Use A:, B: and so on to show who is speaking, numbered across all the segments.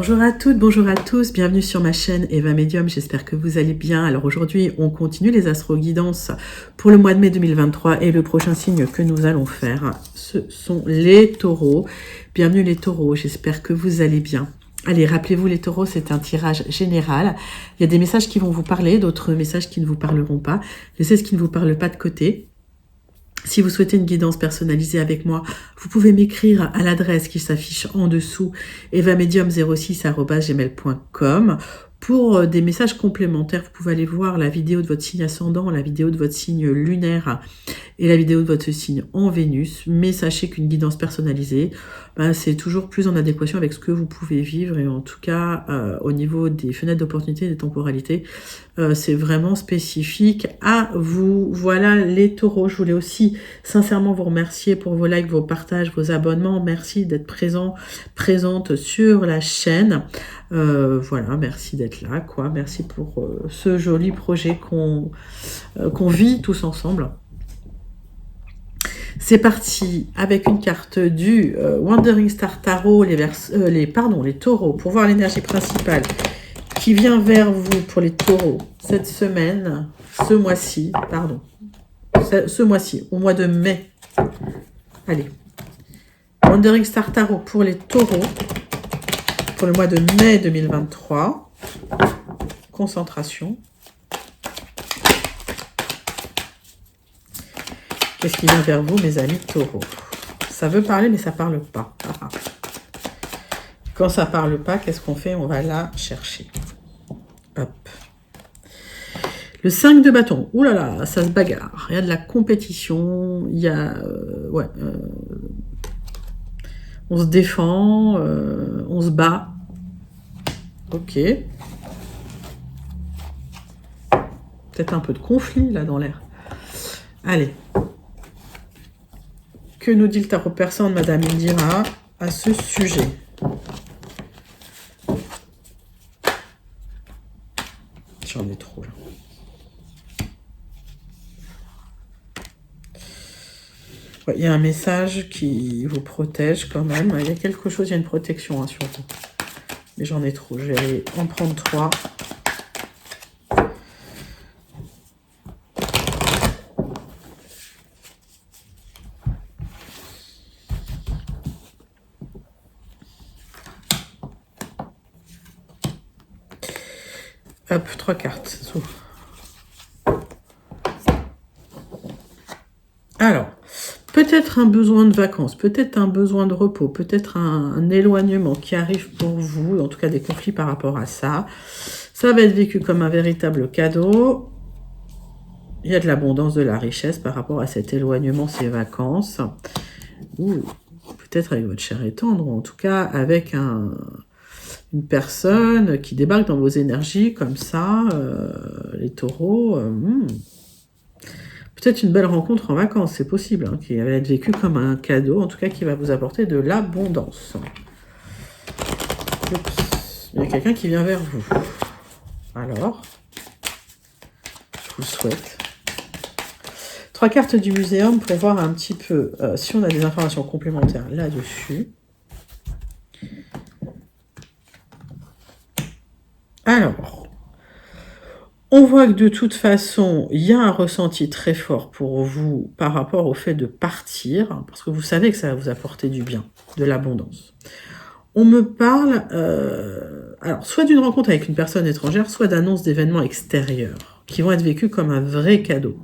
A: Bonjour à toutes, bonjour à tous, bienvenue sur ma chaîne Eva Medium, j'espère que vous allez bien. Alors aujourd'hui, on continue les astro-guidances pour le mois de mai 2023 et le prochain signe que nous allons faire, ce sont les taureaux. Bienvenue les taureaux, j'espère que vous allez bien. Allez, rappelez-vous les taureaux, c'est un tirage général. Il y a des messages qui vont vous parler, d'autres messages qui ne vous parleront pas. Laissez ce qui ne vous parle pas de côté. Si vous souhaitez une guidance personnalisée avec moi, vous pouvez m'écrire à l'adresse qui s'affiche en dessous, evamedium06@gmail.com. Pour des messages complémentaires, vous pouvez aller voir la vidéo de votre signe ascendant, la vidéo de votre signe lunaire et la vidéo de votre signe en Vénus. Mais sachez qu'une guidance personnalisée, c'est toujours plus en adéquation avec ce que vous pouvez vivre. Et en tout cas, au niveau des fenêtres d'opportunité et des temporalités, c'est vraiment spécifique à vous. Voilà les taureaux. Je voulais aussi sincèrement vous remercier pour vos likes, vos partages, vos abonnements. Merci d'être présente sur la chaîne. Voilà, merci d'être là, quoi. Merci pour ce joli projet qu'on vit tous ensemble. C'est parti avec une carte du Wandering Star Tarot, les taureaux, pour voir l'énergie principale qui vient vers vous pour les taureaux cette semaine, ce mois-ci, au mois de mai. Allez, Wandering Star Tarot pour les taureaux, pour le mois de mai 2023. Concentration. Qu'est-ce qui vient vers vous, mes amis taureaux? Ça veut parler, mais ça parle pas. Quand ça parle pas, qu'est-ce qu'on fait? On va la chercher. Hop. Le 5 de bâton. Ouh là là, ça se bagarre. Il y a de la compétition. Il y a... on se défend. On se bat. Ok. Peut-être un peu de conflit, là, dans l'air. Allez. Que nous dit le tarot persan de Madame Indira à ce sujet? J'en ai trop, là. Ouais, il y a un message qui vous protège quand même. Il y a quelque chose, il y a une protection sur vous. Mais j'en ai trop. Je vais aller en prendre 3. Hop, 3 cartes. Alors, peut-être un besoin de vacances, peut-être un besoin de repos, peut-être un éloignement qui arrive pour vous, en tout cas des conflits par rapport à ça. Ça va être vécu comme un véritable cadeau. Il y a de l'abondance, de la richesse par rapport à cet éloignement, ces vacances. Ou peut-être avec votre chair et tendre, ou en tout cas avec une personne qui débarque dans vos énergies comme ça, les taureaux. Peut-être une belle rencontre en vacances, c'est possible, qui va être vécue comme un cadeau, en tout cas qui va vous apporter de l'abondance. Il y a quelqu'un qui vient vers vous. Alors, je vous le souhaite. 3 cartes du muséum pour voir un petit peu si on a des informations complémentaires là-dessus. Alors, on voit que de toute façon, il y a un ressenti très fort pour vous par rapport au fait de partir, parce que vous savez que ça va vous apporter du bien, de l'abondance. On me parle, alors, soit d'une rencontre avec une personne étrangère, soit d'annonces d'événements extérieurs, qui vont être vécus comme un vrai cadeau.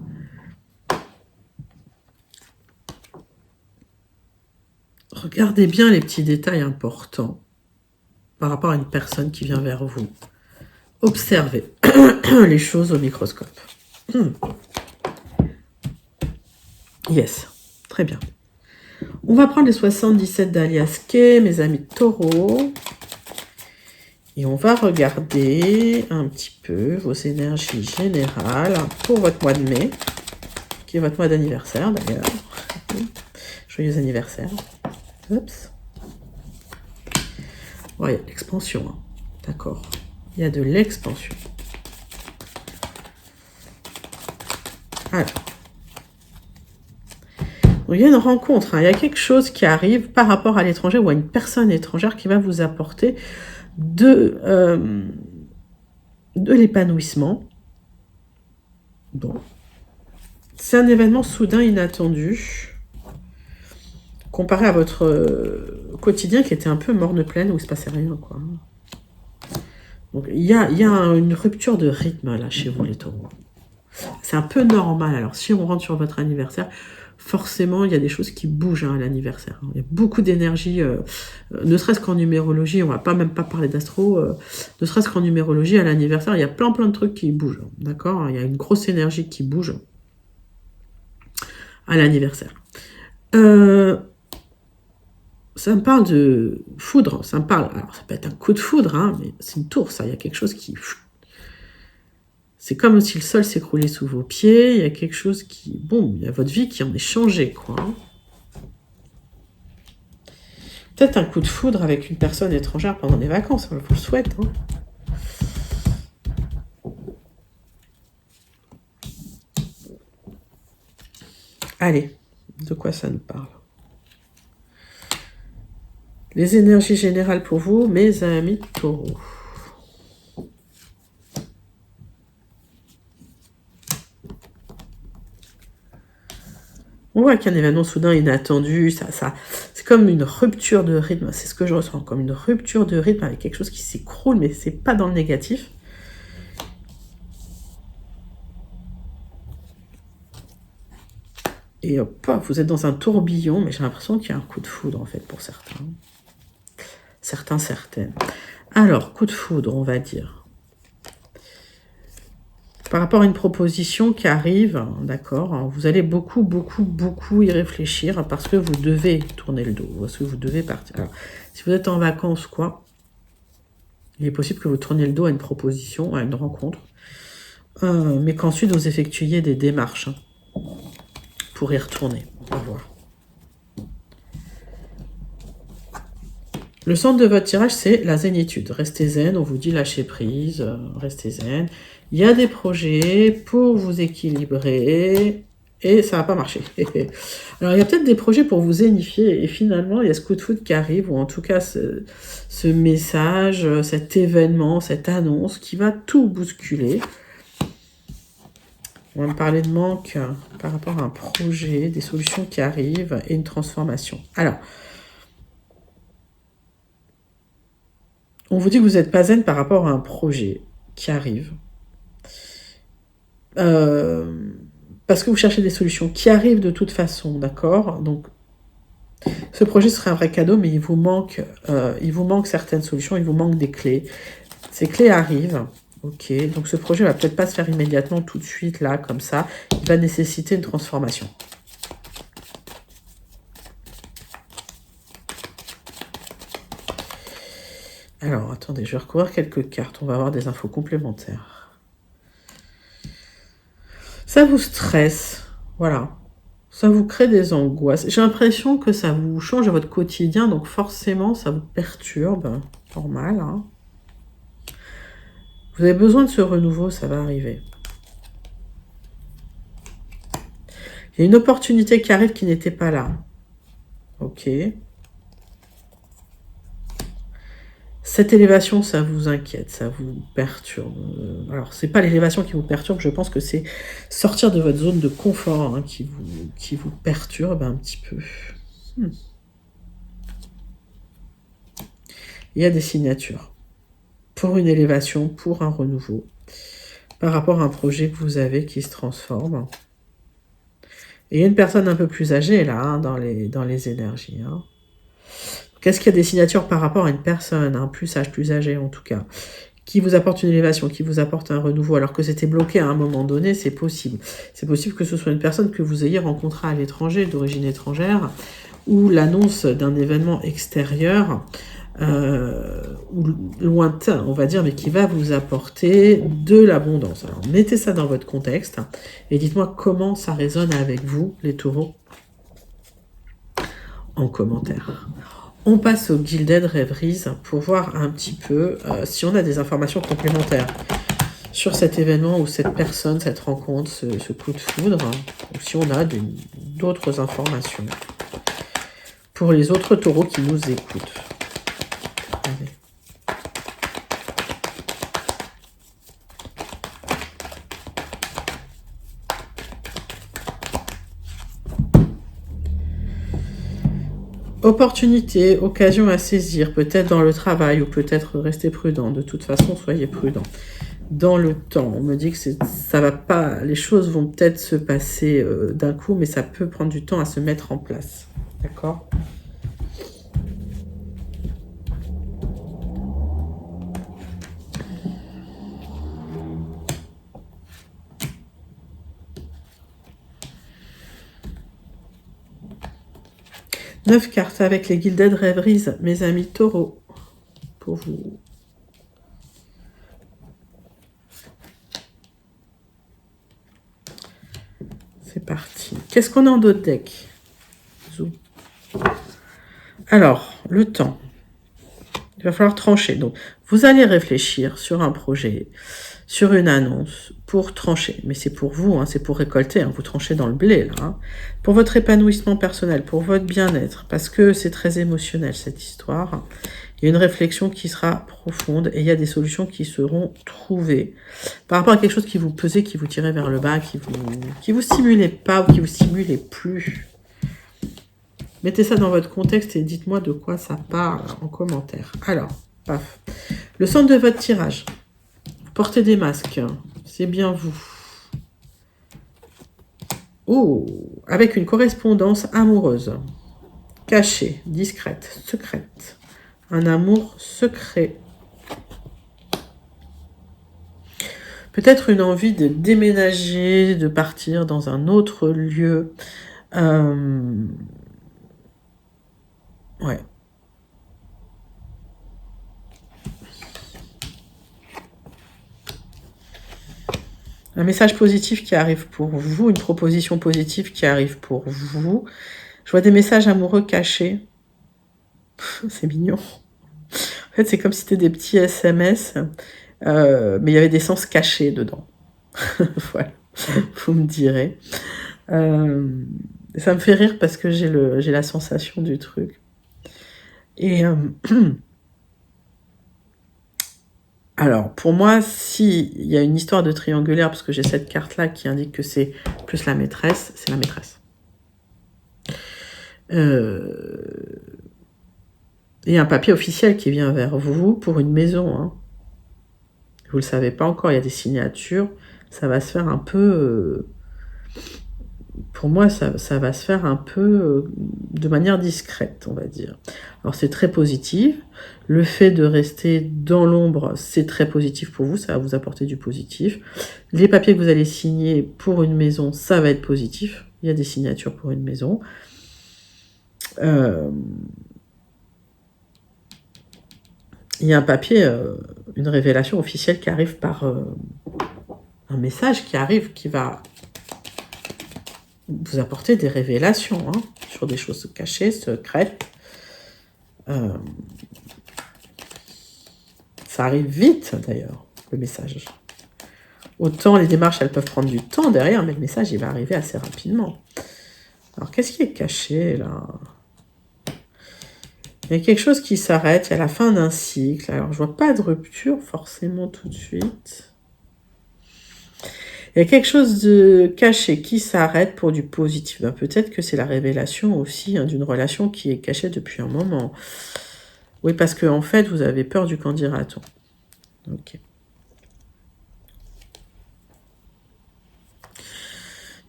A: Regardez bien les petits détails importants par rapport à une personne qui vient vers vous. Observez les choses au microscope. Yes, très bien. On va prendre les 77 d'Alias Kay, mes amis taureaux. Et on va regarder un petit peu vos énergies générales pour votre mois de mai, qui est votre mois d'anniversaire d'ailleurs. Joyeux anniversaire. Oups. Oh, il y a de l'expansion. D'accord. Il y a de l'expansion. Alors. Donc, il y a une rencontre. Il y a quelque chose qui arrive par rapport à l'étranger ou à une personne étrangère qui va vous apporter de l'épanouissement. Bon. C'est un événement soudain, inattendu, comparé à votre quotidien qui était un peu morne-pleine, où il ne se passait rien, quoi. Donc, il y a une rupture de rythme, là, chez vous, les taureaux. C'est un peu normal. Alors, si on rentre sur votre anniversaire, forcément, il y a des choses qui bougent à l'anniversaire. Il y a beaucoup d'énergie, ne serait-ce qu'en numérologie, on ne va même pas parler d'astro, ne serait-ce qu'en numérologie, à l'anniversaire, il y a plein de trucs qui bougent, d'accord? Il y a une grosse énergie qui bouge à l'anniversaire. Ça me parle de foudre, ça me parle, alors ça peut être un coup de foudre, hein, mais c'est une tour, ça, il y a quelque chose qui... C'est comme si le sol s'écroulait sous vos pieds, il y a quelque chose qui... Bon, il y a votre vie qui en est changée, quoi. Peut-être un coup de foudre avec une personne étrangère pendant les vacances, je vous le souhaite. Hein. Allez, de quoi ça nous parle? Les énergies générales pour vous, mes amis taureaux. On voit qu'un événement soudain inattendu, c'est comme une rupture de rythme, c'est ce que je ressens, comme une rupture de rythme avec quelque chose qui s'écroule, mais c'est pas dans le négatif. Et hop, vous êtes dans un tourbillon, mais j'ai l'impression qu'il y a un coup de foudre, en fait, pour certains. Certaines. Alors, coup de foudre, on va dire. Par rapport à une proposition qui arrive, d'accord, vous allez beaucoup y réfléchir parce que vous devez tourner le dos, parce que vous devez partir. Alors, si vous êtes en vacances, quoi, il est possible que vous tourniez le dos à une proposition, à une rencontre, mais qu'ensuite vous effectuiez des démarches pour y retourner. On va voir. Le centre de votre tirage, c'est la zénitude. Restez zen, on vous dit lâcher prise, restez zen. Il y a des projets pour vous équilibrer et ça va pas marcher. Alors, il y a peut-être des projets pour vous zénifier et finalement, il y a ce coup de foudre qui arrive, ou en tout cas ce message, cet événement, cette annonce qui va tout bousculer. On va me parler de manque par rapport à un projet, des solutions qui arrivent et une transformation. Alors, on vous dit que vous n'êtes pas zen par rapport à un projet qui arrive. Parce que vous cherchez des solutions qui arrivent de toute façon, d'accord? Donc, ce projet serait un vrai cadeau, mais il vous manque certaines solutions, il vous manque des clés. Ces clés arrivent, ok? Donc, ce projet va peut-être pas se faire immédiatement, tout de suite, là, comme ça. Il va nécessiter une transformation. Alors, attendez, je vais recouvrir quelques cartes. On va avoir des infos complémentaires. Ça vous stresse, voilà. Ça vous crée des angoisses. J'ai l'impression que ça vous change votre quotidien, donc forcément, ça vous perturbe. Normal, hein. Vous avez besoin de ce renouveau, ça va arriver. Il y a une opportunité qui arrive qui n'était pas là. Ok. Cette élévation, ça vous inquiète, ça vous perturbe. Alors, c'est pas l'élévation qui vous perturbe, je pense que c'est sortir de votre zone de confort, hein, qui vous perturbe un petit peu. Il y a des signatures pour une élévation, pour un renouveau, par rapport à un projet que vous avez qui se transforme. Et il y a une personne un peu plus âgée, là, hein, dans les énergies, hein. Qu'est-ce qu'il y a des signatures par rapport à une personne, hein, plus âgée en tout cas, qui vous apporte une élévation, qui vous apporte un renouveau, alors que c'était bloqué à un moment donné, c'est possible. C'est possible que ce soit une personne que vous ayez rencontrée à l'étranger, d'origine étrangère, ou l'annonce d'un événement extérieur, ou lointain, on va dire, mais qui va vous apporter de l'abondance. Alors, mettez ça dans votre contexte, et dites-moi comment ça résonne avec vous, les taureaux, en commentaire. On passe au Gilded Rêveries pour voir un petit peu si on a des informations complémentaires sur cet événement ou cette personne, cette rencontre, ce coup de foudre, ou si on a d'autres informations pour les autres taureaux qui nous écoutent. Allez. Opportunité, occasion à saisir, peut-être dans le travail ou peut-être rester prudent. De toute façon, soyez prudent. Dans le temps, on me dit que ça va pas, les choses vont peut-être se passer d'un coup, mais ça peut prendre du temps à se mettre en place. D'accord ? Neuf cartes avec les Gilded Rêveries, mes amis taureaux, pour vous. C'est parti. Qu'est-ce qu'on a en d'autres decks? Alors, le temps. Il va falloir trancher. Donc, vous allez réfléchir sur un projet, sur une annonce, pour trancher. Mais c'est pour vous, hein, c'est pour récolter. Hein, vous tranchez dans le blé, là. Hein, pour votre épanouissement personnel, pour votre bien-être. Parce que c'est très émotionnel, cette histoire. Il y a une réflexion qui sera profonde et il y a des solutions qui seront trouvées. Par rapport à quelque chose qui vous pesait, qui vous tirait vers le bas, qui vous stimulait pas ou qui vous stimulait plus. Mettez ça dans votre contexte et dites-moi de quoi ça parle en commentaire. Alors, paf. Le centre de votre tirage. Vous portez des masques. C'est bien vous. Oh, avec une correspondance amoureuse. Cachée, discrète, secrète. Un amour secret. Peut-être une envie de déménager, de partir dans un autre lieu. Ouais. Un message positif qui arrive pour vous, une proposition positive qui arrive pour vous. Je vois des messages amoureux cachés. C'est mignon. En fait, c'est comme si c'était des petits SMS, mais il y avait des sens cachés dedans. Voilà, vous me direz. Ça me fait rire parce que j'ai la sensation du truc. Et alors, pour moi, s'il y a une histoire de triangulaire, parce que j'ai cette carte-là qui indique que c'est plus la maîtresse, c'est la maîtresse. Et un papier officiel qui vient vers vous pour une maison. Hein. Vous ne le savez pas encore, il y a des signatures. Ça va se faire un peu... pour moi, ça va se faire un peu de manière discrète, on va dire. Alors, c'est très positif. Le fait de rester dans l'ombre, c'est très positif pour vous. Ça va vous apporter du positif. Les papiers que vous allez signer pour une maison, ça va être positif. Il y a des signatures pour une maison. Il y a un papier, une révélation officielle qui arrive par un message qui arrive, qui va vous apporter des révélations hein, sur des choses cachées, secrètes. Ça arrive vite, d'ailleurs, le message. Autant les démarches, elles peuvent prendre du temps derrière, mais le message, il va arriver assez rapidement. Alors, qu'est-ce qui est caché, là ? Il y a quelque chose qui s'arrête, il y a la fin d'un cycle. Alors, je vois pas de rupture, forcément, tout de suite. Il y a quelque chose de caché qui s'arrête pour du positif. Ben, peut-être que c'est la révélation aussi hein, d'une relation qui est cachée depuis un moment. Oui, parce que en fait, vous avez peur du qu'en dira-t-on. Ok.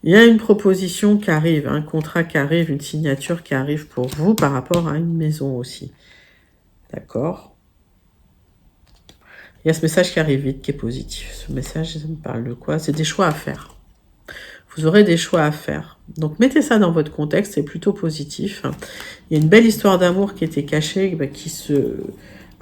A: Il y a une proposition qui arrive, un contrat qui arrive, une signature qui arrive pour vous par rapport à une maison aussi. D'accord ? Il y a ce message qui arrive vite, qui est positif. Ce message, ça me parle de quoi? C'est des choix à faire. Vous aurez des choix à faire. Donc, mettez ça dans votre contexte, c'est plutôt positif. Il y a une belle histoire d'amour qui était cachée, qui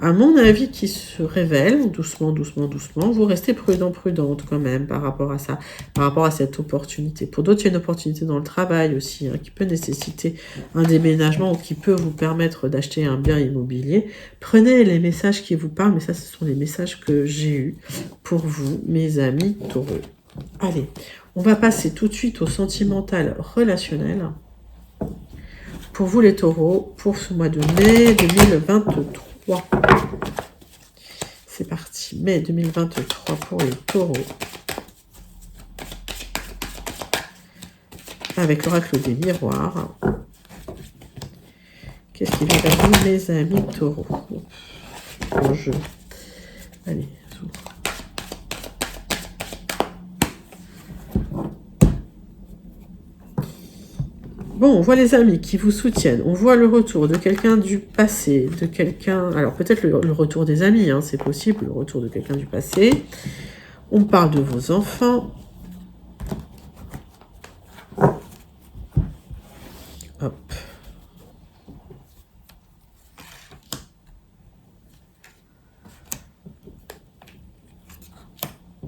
A: à mon avis, qui se révèle doucement, doucement, doucement. Vous restez prudent, prudente quand même par rapport à ça, par rapport à cette opportunité. Pour d'autres, il y a une opportunité dans le travail aussi, hein, qui peut nécessiter un déménagement ou qui peut vous permettre d'acheter un bien immobilier. Prenez les messages qui vous parlent, mais ça, ce sont les messages que j'ai eus pour vous, mes amis taureaux. Allez, on va passer tout de suite au sentimental relationnel. Pour vous les taureaux, pour ce mois de mai 2023. C'est parti, mai 2023 pour les taureaux. Avec l'oracle des miroirs. Qu'est-ce qui va vers vous, mes amis taureaux? En jeu. Allez, zoom. Bon, on voit les amis qui vous soutiennent. On voit le retour de quelqu'un du passé, de quelqu'un... Alors, peut-être le retour des amis, hein, c'est possible, le retour de quelqu'un du passé. On parle de vos enfants. Hop.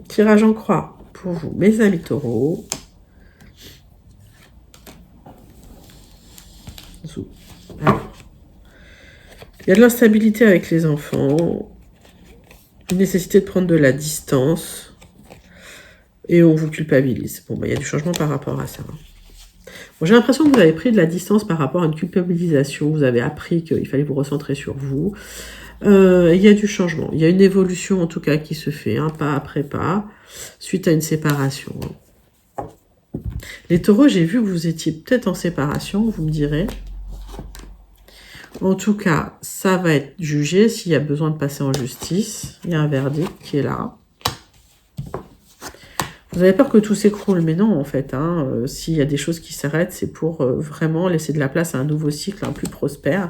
A: Tirage en croix pour vous, mes amis taureaux. Alors, il y a de l'instabilité avec les enfants, une nécessité de prendre de la distance, et on vous culpabilise. Bon, il y a du changement par rapport à ça. Bon, j'ai l'impression que vous avez pris de la distance par rapport à une culpabilisation, vous avez appris qu'il fallait vous recentrer sur vous. Il y a du changement, il y a une évolution en tout cas qui se fait, hein, pas après pas, suite à une séparation. Les taureaux, j'ai vu que vous étiez peut-être en séparation, vous me direz. En tout cas, ça va être jugé s'il y a besoin de passer en justice. Il y a un verdict qui est là. Vous avez peur que tout s'écroule, mais non, en fait. Hein, s'il y a des choses qui s'arrêtent, c'est pour vraiment laisser de la place à un nouveau cycle, un plus prospère.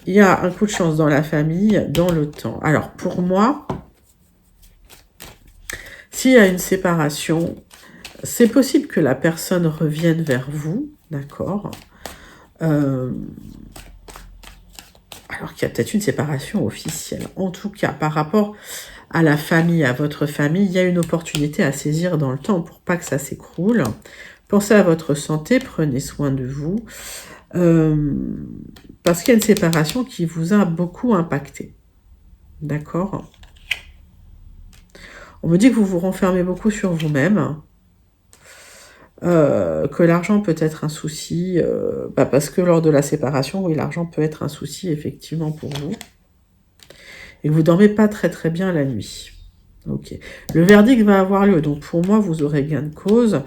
A: Il y a un coup de chance dans la famille, dans le temps. Alors, pour moi, s'il y a une séparation, c'est possible que la personne revienne vers vous, d'accord ? Alors qu'il y a peut-être une séparation officielle. En tout cas, par rapport à la famille, à votre famille, il y a une opportunité à saisir dans le temps pour pas que ça s'écroule. Pensez à votre santé, prenez soin de vous. Parce qu'il y a une séparation qui vous a beaucoup impacté. D'accord ? On me dit que vous vous renfermez beaucoup sur vous-même. Que l'argent peut être un souci, parce que lors de la séparation, oui, l'argent peut être un souci, effectivement, pour vous. Et que vous ne dormez pas très très bien la nuit. Ok. Le verdict va avoir lieu, donc pour moi, vous aurez gain de cause.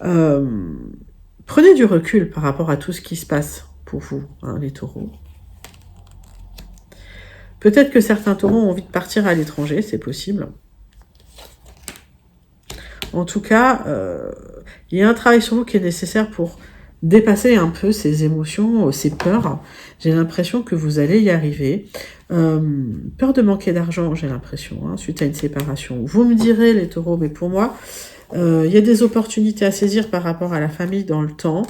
A: Prenez du recul par rapport à tout ce qui se passe pour vous, hein, les taureaux. Peut-être que certains taureaux ont envie de partir à l'étranger, c'est possible. En tout cas, il y a un travail sur vous qui est nécessaire pour dépasser un peu ces émotions, ces peurs. J'ai l'impression que vous allez y arriver. Peur de manquer d'argent, j'ai l'impression, hein, suite à une séparation. Vous me direz, les taureaux, mais pour moi, il y a des opportunités à saisir par rapport à la famille dans le temps.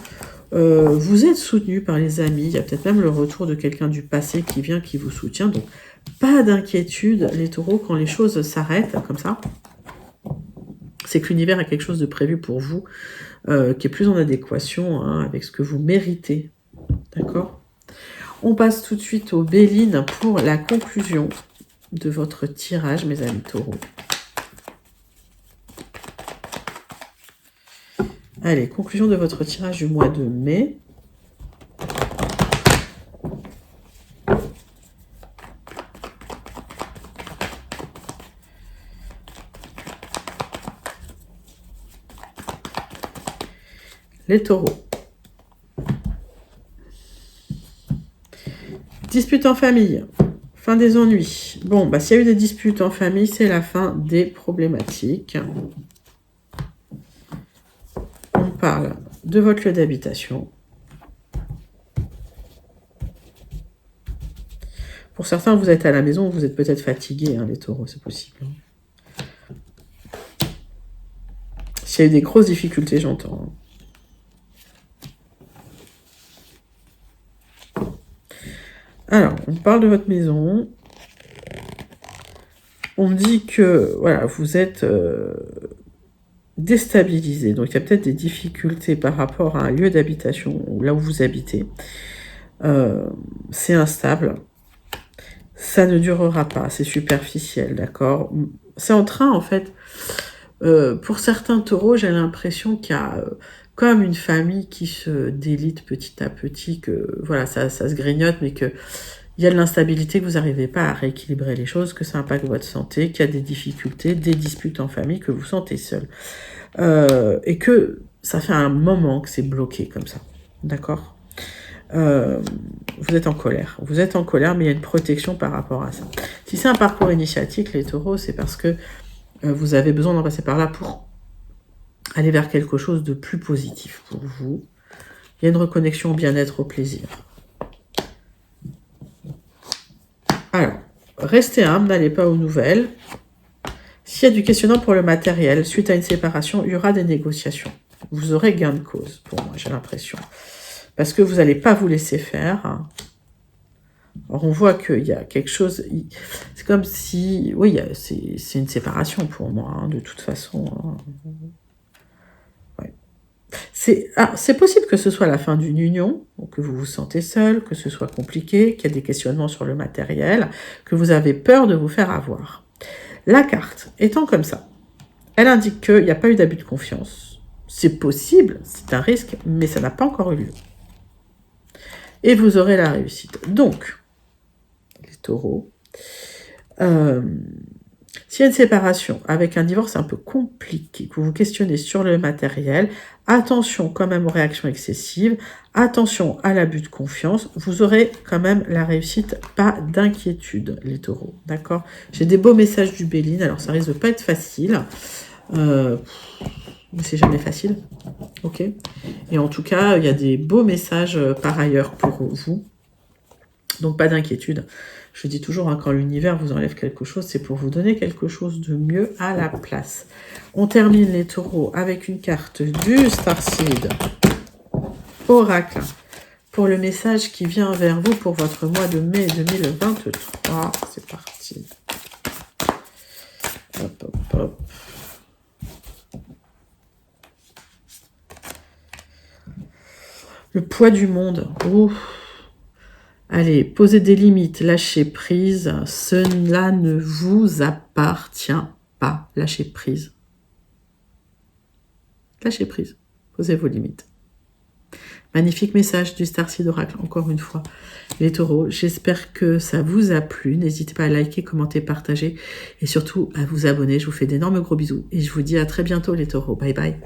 A: Vous êtes soutenu par les amis. Il y a peut-être même le retour de quelqu'un du passé qui vient, qui vous soutient. Donc, pas d'inquiétude, les taureaux, quand les choses s'arrêtent comme ça. C'est que l'univers a quelque chose de prévu pour vous, qui est plus en adéquation, hein, avec ce que vous méritez. D'accord ? On passe tout de suite au Béline pour la conclusion de votre tirage, mes amis taureaux. Allez, conclusion de votre tirage du mois de mai. Les taureaux. Disputes en famille. Fin des ennuis. Bon, s'il y a eu des disputes en famille, c'est la fin des problématiques. On parle de votre lieu d'habitation. Pour certains, vous êtes à la maison, vous êtes peut-être fatigués, hein, les taureaux, c'est possible. S'il y a eu des grosses difficultés, j'entends. Alors, on parle de votre maison. On me dit que voilà, vous êtes déstabilisé. Donc, il y a peut-être des difficultés par rapport à un lieu d'habitation, là où vous habitez. C'est instable. Ça ne durera pas. C'est superficiel, d'accord ? C'est en train, en fait, pour certains taureaux, j'ai l'impression qu'il y a comme une famille qui se délite petit à petit, que voilà, ça se grignote, mais que il y a de l'instabilité, que vous n'arrivez pas à rééquilibrer les choses, que ça impacte votre santé, qu'il y a des difficultés, des disputes en famille, que vous sentez seul. Et que ça fait un moment que c'est bloqué comme ça. D'accord ? vous êtes en colère. Vous êtes en colère, mais il y a une protection par rapport à ça. Si c'est un parcours initiatique, les taureaux, c'est parce que vous avez besoin d'en passer par là pour aller vers quelque chose de plus positif pour vous. Il y a une reconnexion au bien-être, au plaisir. Alors, restez humble, n'allez pas aux nouvelles. S'il y a du questionnement pour le matériel, suite à une séparation, il y aura des négociations. Vous aurez gain de cause, pour moi, j'ai l'impression. Parce que vous n'allez pas vous laisser faire. Alors, on voit qu'il y a quelque chose... C'est comme si... Oui, c'est une séparation pour moi, de toute façon. Ouais. C'est possible que ce soit la fin d'une union, que vous vous sentez seul, que ce soit compliqué, qu'il y a des questionnements sur le matériel, que vous avez peur de vous faire avoir. La carte, étant comme ça, elle indique qu'il n'y a pas eu d'abus de confiance. C'est possible, c'est un risque, mais ça n'a pas encore eu lieu. Et vous aurez la réussite. Donc, les taureaux, s'il y a une séparation avec un divorce un peu compliqué, que vous questionnez sur le matériel, attention quand même aux réactions excessives, attention à l'abus de confiance, vous aurez quand même la réussite, pas d'inquiétude, les taureaux, d'accord? J'ai des beaux messages du Béline, alors ça risque de pas être facile, mais c'est jamais facile, ok? Et en tout cas, il y a des beaux messages par ailleurs pour vous, donc pas d'inquiétude. Je dis toujours, quand l'univers vous enlève quelque chose, c'est pour vous donner quelque chose de mieux à la place. On termine les taureaux avec une carte du Starseed Oracle pour le message qui vient vers vous pour votre mois de mai 2023. C'est parti. Hop, hop, hop. Le poids du monde. Ouf. Allez, posez des limites, lâchez prise. Cela ne vous appartient pas. Lâchez prise. Lâchez prise. Posez vos limites. Magnifique message du Starseed Oracle, encore une fois. Les taureaux, j'espère que ça vous a plu. N'hésitez pas à liker, commenter, partager et surtout à vous abonner. Je vous fais d'énormes gros bisous et je vous dis à très bientôt les taureaux. Bye bye.